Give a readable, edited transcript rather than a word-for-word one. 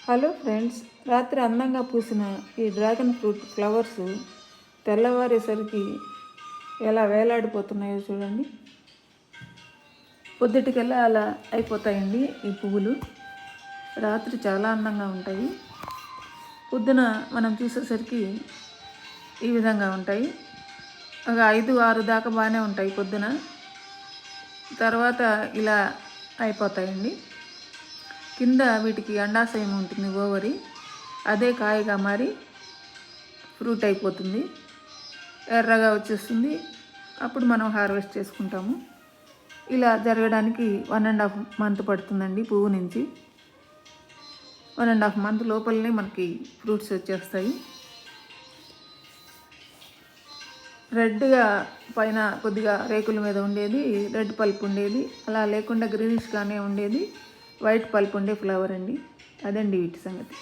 Hello friends, రాత్రి అందంగా పూసిన ఈ డ్రాగన్ ఫ్రూట్ ఫ్లవర్స్ తెల్లవారేసరికి ఎలా వేలాడిపోతున్నాయో చూడండి. పొద్దుటికల్లా అలా అయిపోతాయండి ఈ పువ్వులు. రాత్రి చాలా అందంగా ఉంటాయి. పొద్దున మనం చూసేసరికి ఈ విధంగా ఉంటాయి. ఒక 5-6 దాకా బాగానే ఉంటాయి పొద్దున. తర్వాత ఇలా అయిపోతాయండి. కింద వీటికి అండాశయం ఉంటుంది, ఓవరి. అదే కాయగా మారి ఫ్రూట్ అయిపోతుంది, ఎర్రగా వచ్చేస్తుంది. అప్పుడు మనం హార్వెస్ట్ చేసుకుంటాము. ఇలా జరగడానికి 1.5 మంత్ పడుతుందండి. పువ్వు నుంచి 1.5 మంత్ లోపలనే మనకి ఫ్రూట్స్ వచ్చేస్తాయి. రెడ్గా పైన కొద్దిగా రేకుల మీద ఉండేది రెడ్ పల్ప్ ఉండేది, అలా లేకుండా గ్రీనిష్గానే ఉండేది వైట్ పల్ప్ ఉండే ఫ్లవర్ అండి. అదండి వీటి సంగతి.